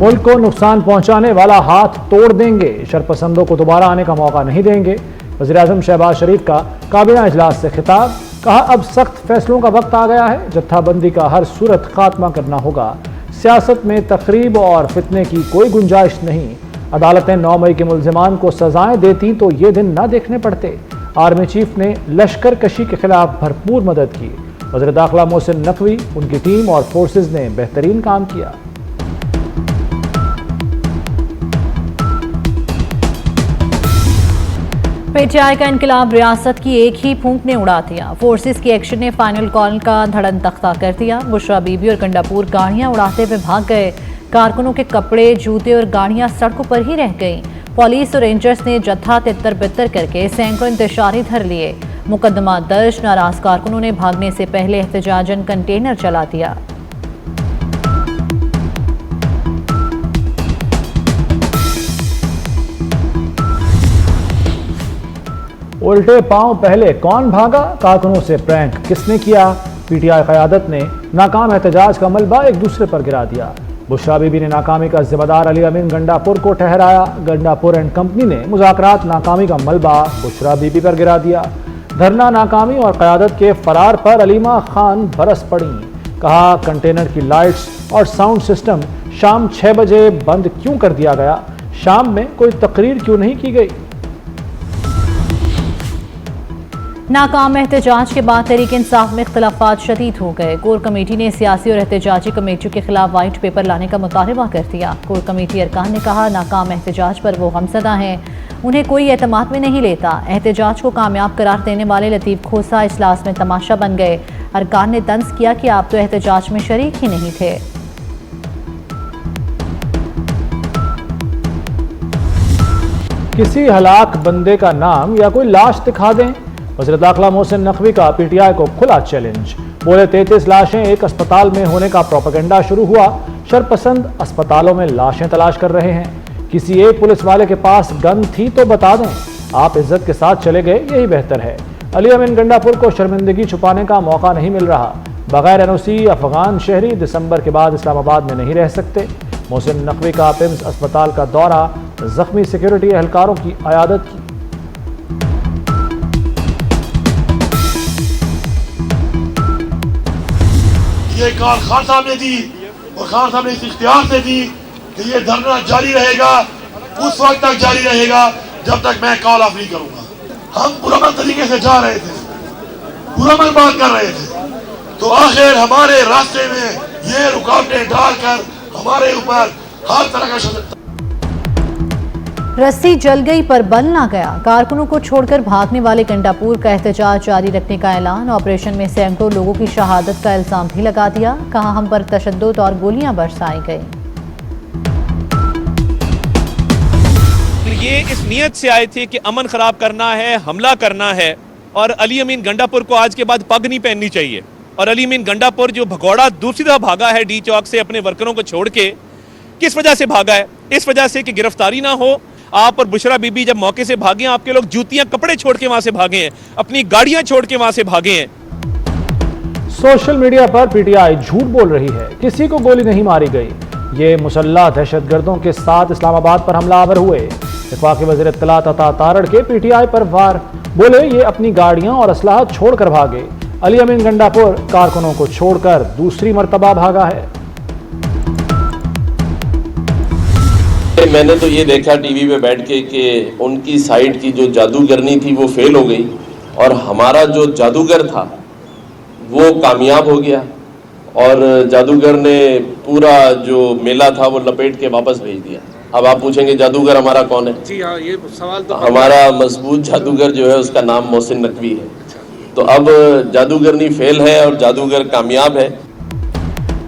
मुल्क को नुकसान पहुंचाने वाला हाथ तोड़ देंगे, शरपसंदों को दोबारा आने का मौका नहीं देंगे। वज़ीर-ए-आज़म शहबाज शरीफ का काबीना इजलास से खिताब, कहा अब सख्त फैसलों का वक्त आ गया है, जत्थाबंदी का हर सूरत खात्मा करना होगा। सियासत में तकरीब और फितने की कोई गुंजाइश नहीं। अदालतें 9 मई के मुल्जिमान को सजाएं देती तो ये दिन न देखने पड़ते। आर्मी चीफ ने लश्कर कशी के खिलाफ भरपूर मदद की। वज़ीर दाखिला मोहसिन नकवी, उनकी टीम और फोर्सेज ने बेहतरीन काम किया। पीटीआई का इनकलाब रियासत की एक ही फूंक ने उड़ा दिया। फोर्सेस की एक्शन ने फाइनल कॉल का धड़न तख्ता कर दिया। बुशरा बीबी और गंडापुर गाड़ियां उड़ाते हुए भाग गए। कारकुनों के कपड़े, जूते और गाड़ियां सड़कों पर ही रह गईं। पुलिस और रेंजर्स ने जत्था तितर बितर करके सैकड़ों इंतशारी धर लिए। मुकदमा दर्ज, नाराज कारकुनों ने भागने से पहले एहतजाजन कंटेनर चला दिया। उल्टे पांव पहले कौन भागा, कारकुनों से प्रैंक किसने किया। पीटीआई क़यादत ने नाकाम एहतजाज का मलबा एक दूसरे पर गिरा दिया। बुशरा बीबी ने नाकामी का जिम्मेदार अली अमीन गंडापुर को ठहराया। गंडापुर एंड कंपनी ने मुज़ाकरात नाकामी का मलबा बुशरा बीबी पर गिरा दिया। धरना नाकामी और क़यादत के फरार पर अलीमा खान बरस पड़ी। कहा कंटेनर की लाइट्स और साउंड सिस्टम शाम 6 बजे बंद क्यों कर दिया गया, शाम में कोई तकरीर क्यों नहीं की गई। नाकाम एहतजाज के बाद तहरीक इंसाफ में इख्तिलाफात शदीद हो गए। कोर कमेटी ने सियासी और एहतजाजी कमेटियों के खिलाफ वाइट पेपर लाने का मुतालबा कर दिया। कोर कमेटी अरकान ने कहा नाकाम एहतजाज पर वो गमज़दा हैं, उन्हें कोई एतमाद में नहीं लेता। एहतजाज को कामयाब करार देने वाले लतीफ़ खोसा इजलास में तमाशा बन गए। अरकान ने तंज किया कि आप तो एहतजाज में शरीक ही नहीं थे। किसी हलाक बंदे का नाम या कोई लाश दिखा दें। वज़ीर दाखिला मोहसिन नकवी का पीटीआई को खुला चैलेंज। बोले 33 लाशें एक अस्पताल में होने का प्रोपेगेंडा शुरू हुआ। शरपसंद अस्पतालों में लाशें तलाश कर रहे हैं। किसी एक पुलिस वाले के पास गन थी तो बता दें, आप इज्जत के साथ चले गए, यही बेहतर है। अली अमीन गंडापुर को शर्मिंदगी छुपाने का मौका नहीं मिल रहा। बगैर एनओसी अफगान शहरी दिसंबर के बाद इस्लामाबाद में नहीं रह सकते। मोहसिन नकवी का पिम्स अस्पताल का दौरा, जख्मी सिक्योरिटी एहलकारों की अयादत की। ये कॉल खान साहब ने दी और खान साहब ने इस इख्तियार से दी कि ये धरना जारी रहेगा, उस वक्त तक जारी रहेगा जब तक मैं कॉल ऑफ नहीं करूंगा। हम पुरअमन तरीके से जा रहे थे, पुरअमन बात कर रहे थे, तो आखिर हमारे रास्ते में ये रुकावटें डालकर हमारे ऊपर हर तरह का रस्सी जल गई पर बल ना गया। कारकुनों को छोड़कर भागने वाले गंडापुर का एहतजाज जारी रखने का ऐलान। ऑपरेशन में सैकड़ों लोगों की शहादत का इल्जाम भी लगा दिया। कहा हम पर तशद्दुद और गोलियां बरसाई गई। ये इस नीयत से आए थे कि अमन खराब करना है, हमला करना है, और अली अमीन गंडापुर को आज के बाद पग नहीं पहननी चाहिए। और अली अमीन गंडापुर जो भगौड़ा दूसरी तरफ भागा है डी चौक से अपने वर्करों को छोड़ के, किस वजह से भागा है? इस वजह से कि गिरफ्तारी ना हो। आप और बुशरा बीबी जब मौके से भागे, आपके लोग जूतियां कपड़े छोड़ के वहां से भागे हैं, अपनी गाड़ियां छोड़ के वहां से भागे हैं। सोशल मीडिया पर पीटीआई झूठ बोल रही है, किसी को गोली नहीं मारी गई। ये मुसल्लह दहशतगर्दों के साथ इस्लामाबाद पर हमलावर हुए। वफाकी वज़ीर इत्तलात अता तारड़ के पीटीआई पर वार। बोले ये अपनी गाड़ियां और असलाह छोड़कर भागे। अली अमीन गंडापुर कारकुनों को छोड़कर दूसरी मर्तबा भागा है। मैंने तो ये देखा टीवी पे बैठ के कि उनकी साइड की जो जादूगरनी थी वो फेल हो गई और हमारा जो जादूगर था वो कामयाब हो गया और जादूगर ने पूरा जो मेला था वो लपेट के वापस भेज दिया। अब आप पूछेंगे जादूगर हमारा कौन है? जी हाँ, ये सवाल तो हमारा मजबूत जादूगर जो है उसका नाम मोहसिन नकवी है। तो अब जादूगरनी फेल है और जादूगर कामयाब है।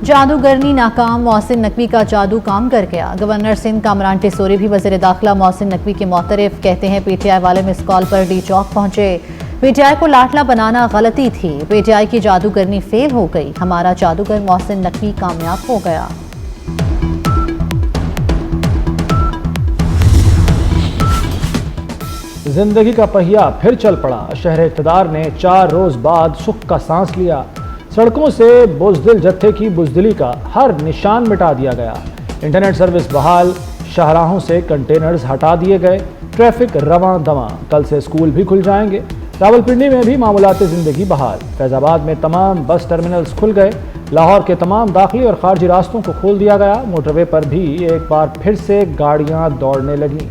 जादूगरनी नाकाम, मोहसिन नकवी का जादू काम कर गया। गवर्नर सिंध कामरान टिसोरी भी वज़ीर दाखिला मोहसिन नकवी के मोतरफ। कहते हैं पीटीआई वाले मिस कॉल पर डी चौक पहुंचे। पीटीआई को लाटला बनाना गलती थी, पीटीआई की जादूगरनी फेल हो गई, हमारा जादूगर मोहसिन नकवी कामयाब हो गया। जिंदगी का पहिया फिर चल पड़ा। शहर इक़्तिदार ने 4 रोज बाद सुख का सांस लिया। सड़कों से बुज़दिल जत्थे की बुज़दिली का हर निशान मिटा दिया गया। इंटरनेट सर्विस बहाल, शाहराहों से कंटेनर्स हटा दिए गए, ट्रैफिक रवां दवां। कल से स्कूल भी खुल जाएंगे। रावलपिंडी में भी मामूलाती ज़िंदगी बहाल। फैज़ाबाद में तमाम बस टर्मिनल्स खुल गए। लाहौर के तमाम दाखिली और खारजी रास्तों को खोल दिया गया। मोटरवे पर भी एक बार फिर से गाड़ियां दौड़ने लगीं।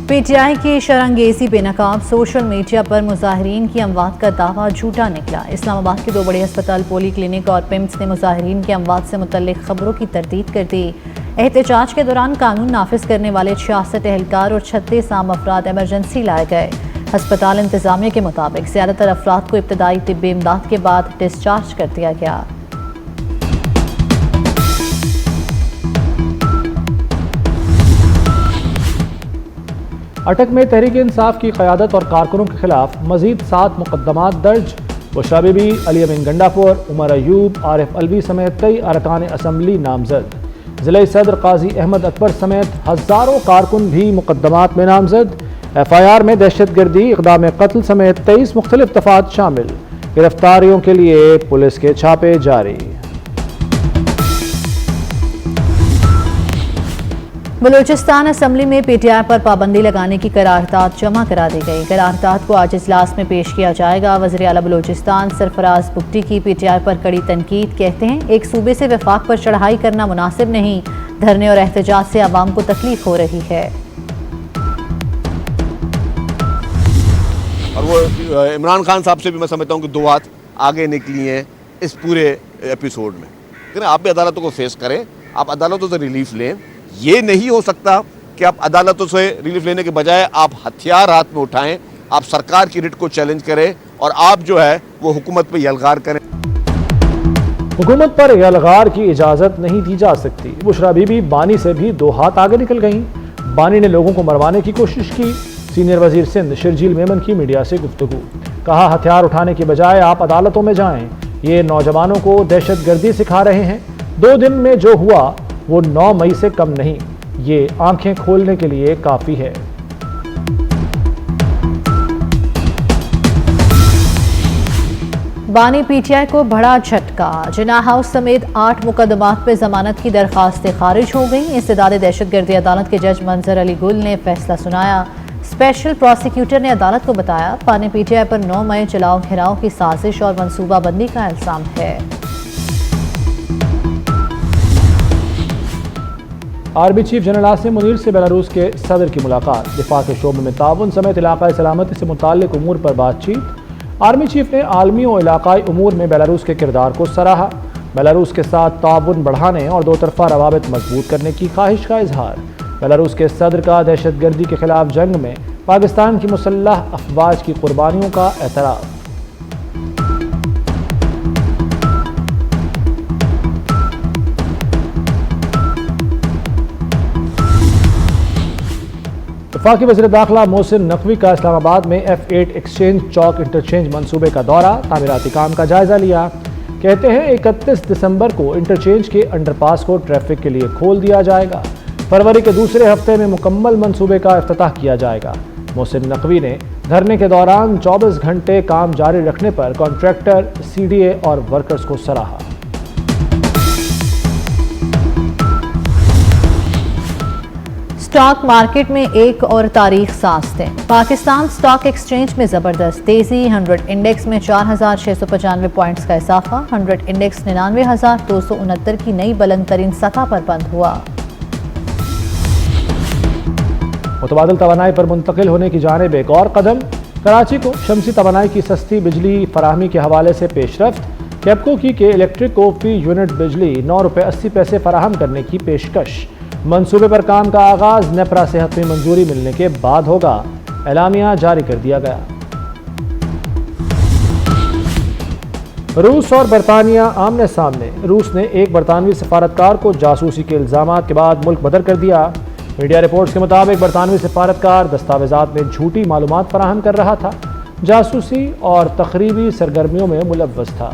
पीटीआई की शरंगेजी बेनकाब सोशल मीडिया पर मुजाहिरीन की अमवात का दावा झूठा निकला। इस्लामाबाद के 2 बड़े अस्पताल पोली क्लिनिक और पिम्स ने मुजाहिरीन की अमवात से मुतल्लिक खबरों की तरदीद कर दी। एहतजाज के दौरान कानून नाफिज करने वाले 66 एहलकार और 36 आम अफराद एमरजेंसी लाए गए। अस्पताल इंतजामिया के मुताबिक ज़्यादातर अफराद को इब्तदाई तिब्बी इमदाद के बाद डिस्चार्ज कर दिया गया। अटक में तहरीक इंसाफ की क़यादत और कारकुनों के खिलाफ मजीद 7 मुकदमात दर्ज। बुशरा बीबी, अली अमीन गंडापुर, उमर अयूब, आरिफ अलवी समेत कई अरकान असम्बली नामजद। ज़िले सदर काजी अहमद अकबर समेत हज़ारों कारकुन भी मुकदमात में नामजद। FIR में दहशतगर्दी, इक़दाम कत्ल समेत 23 मुख्तलिफ दफ़ात शामिल। गिरफ्तारियों के लिए पुलिस के छापे जारी। बलूचिस्तान असम्बली में पीटीआई पर पाबंदी लगाने की करारदाद जमा करा दी गई। करारदाद को आज इजलास में पेश किया जाएगा। वज़ीर आला बलूचिस्तान सरफराज बुगटी की पीटीआई पर कड़ी तनकीद। कहते हैं एक सूबे से वफाक पर चढ़ाई करना मुनासिब नहीं। धरने और एहतजाज से आवाम को तकलीफ हो रही है। और वो इमरान खान साहब से भी मैं समझता हूँ कि 2 हाथ आगे निकली हैं इस पूरे एपिसोड में। लेकिन आप भी अदालतों को फेस करें, आप अदालतों से रिलीफ लें। ये नहीं हो सकता कि आप अदालतों से रिलीफ लेने के बजाय आप हथियार हाथ में उठाएं, आप सरकार की रिट को चैलेंज करें और आप जो है वो हुकूमत पे यलगार करें। हुकूमत पर यलगार की इजाज़त नहीं दी जा सकती। बुशरा बीबी बानी से भी 2 हाथ आगे निकल गईं। बानी ने लोगों को मरवाने की कोशिश की। सीनियर वजीर सिंध शर्जील मेमन की मीडिया से गुफ्तगू। कहा हथियार उठाने के बजाय आप अदालतों में जाएं। ये नौजवानों को दहशतगर्दी सिखा रहे हैं। 2 दिन में जो हुआ वो 9 मई से कम नहीं। ये आंखें खोलने के लिए काफ़ी है। बानी पीटीआई को बड़ा झटका। जिन्ना हाउस समेत 8 मुकदमात पर जमानत की दरखास्तें खारिज हो गई। इंसदाद दहशतगर्दी अदालत के जज मंजर अली गुल ने फैसला सुनाया। स्पेशल प्रोसिक्यूटर ने अदालत को बताया बानी पीटीआई पर 9 मई जलाओ घेराव की साजिश और मनसूबाबंदी का इल्जाम है। Army chief general Asim Munir से बेलारूस के सदर की मुलाकात। दिफा के शोबे में ताउन समेत इलाकाई सलामती से मुताल्लिक उमूर पर बातचीत। आर्मी चीफ ने आलमी और इलाकाई उमूर में बेलारूस के किरदार को सराहा। बेलारूस के साथ ताउन बढ़ाने और 2 तरफा रवाबित मजबूत करने की ख्वाहिश का इजहार। बेलारूस के सदर का दहशतगर्दी के खिलाफ जंग में पाकिस्तान की मुसल्लह अफवाज की कुर्बानियों का एतराफ़। वफाकी वज़ीर दाखिला मोहसिन नकवी का इस्लामाबाद में F8 एक्सचेंज चौक इंटरचेंज मंसूबे का दौरा, तामीराती काम का जायजा लिया। कहते हैं 31 दिसंबर को इंटरचेंज के अंडरपास को ट्रैफिक के लिए खोल दिया जाएगा। फरवरी के दूसरे हफ्ते में मुकम्मल मंसूबे का इफ्तिताह किया जाएगा। मोहसिन नकवी ने धरने के दौरान 24 घंटे काम जारी रखने पर कॉन्ट्रैक्टर, CDA और वर्कर्स को सराहा। स्टॉक मार्केट में एक और तारीख सांस दें। पाकिस्तान स्टॉक एक्सचेंज में जबरदस्त तेजी। 100 इंडेक्स में 4695 पॉइंट्स का इजाफा। 100 इंडेक्स 99,269 की नई बुलंद तरीन सतह पर बंद हुआ। मुतबादिल तवानाई पर मुंतकिल होने की जानिब एक और कदम। कराची को शमसी तवानाई की सस्ती बिजली फराहमी के हवाले से पेशरफ्त। कैपको की के इलेक्ट्रिक को फी यूनिट बिजली 9 रुपये 80 पैसे फराहम करने की पेशकश। मंसूबे पर काम का आगाज नेपरा से हतमी मंजूरी मिलने के बाद होगा। एलामिया जारी कर दिया गया। रूस और बरतानिया आमने सामने। रूस ने एक बरतानवी सफारतकार को जासूसी के इल्जामात के बाद मुल्क बदर कर दिया। मीडिया रिपोर्ट्स के मुताबिक बरतानवी सफारतकार दस्तावेजात में झूठी मालूमात फराहम कर रहा था, जासूसी और तखरीबी सरगर्मियों में मुलव्वस था।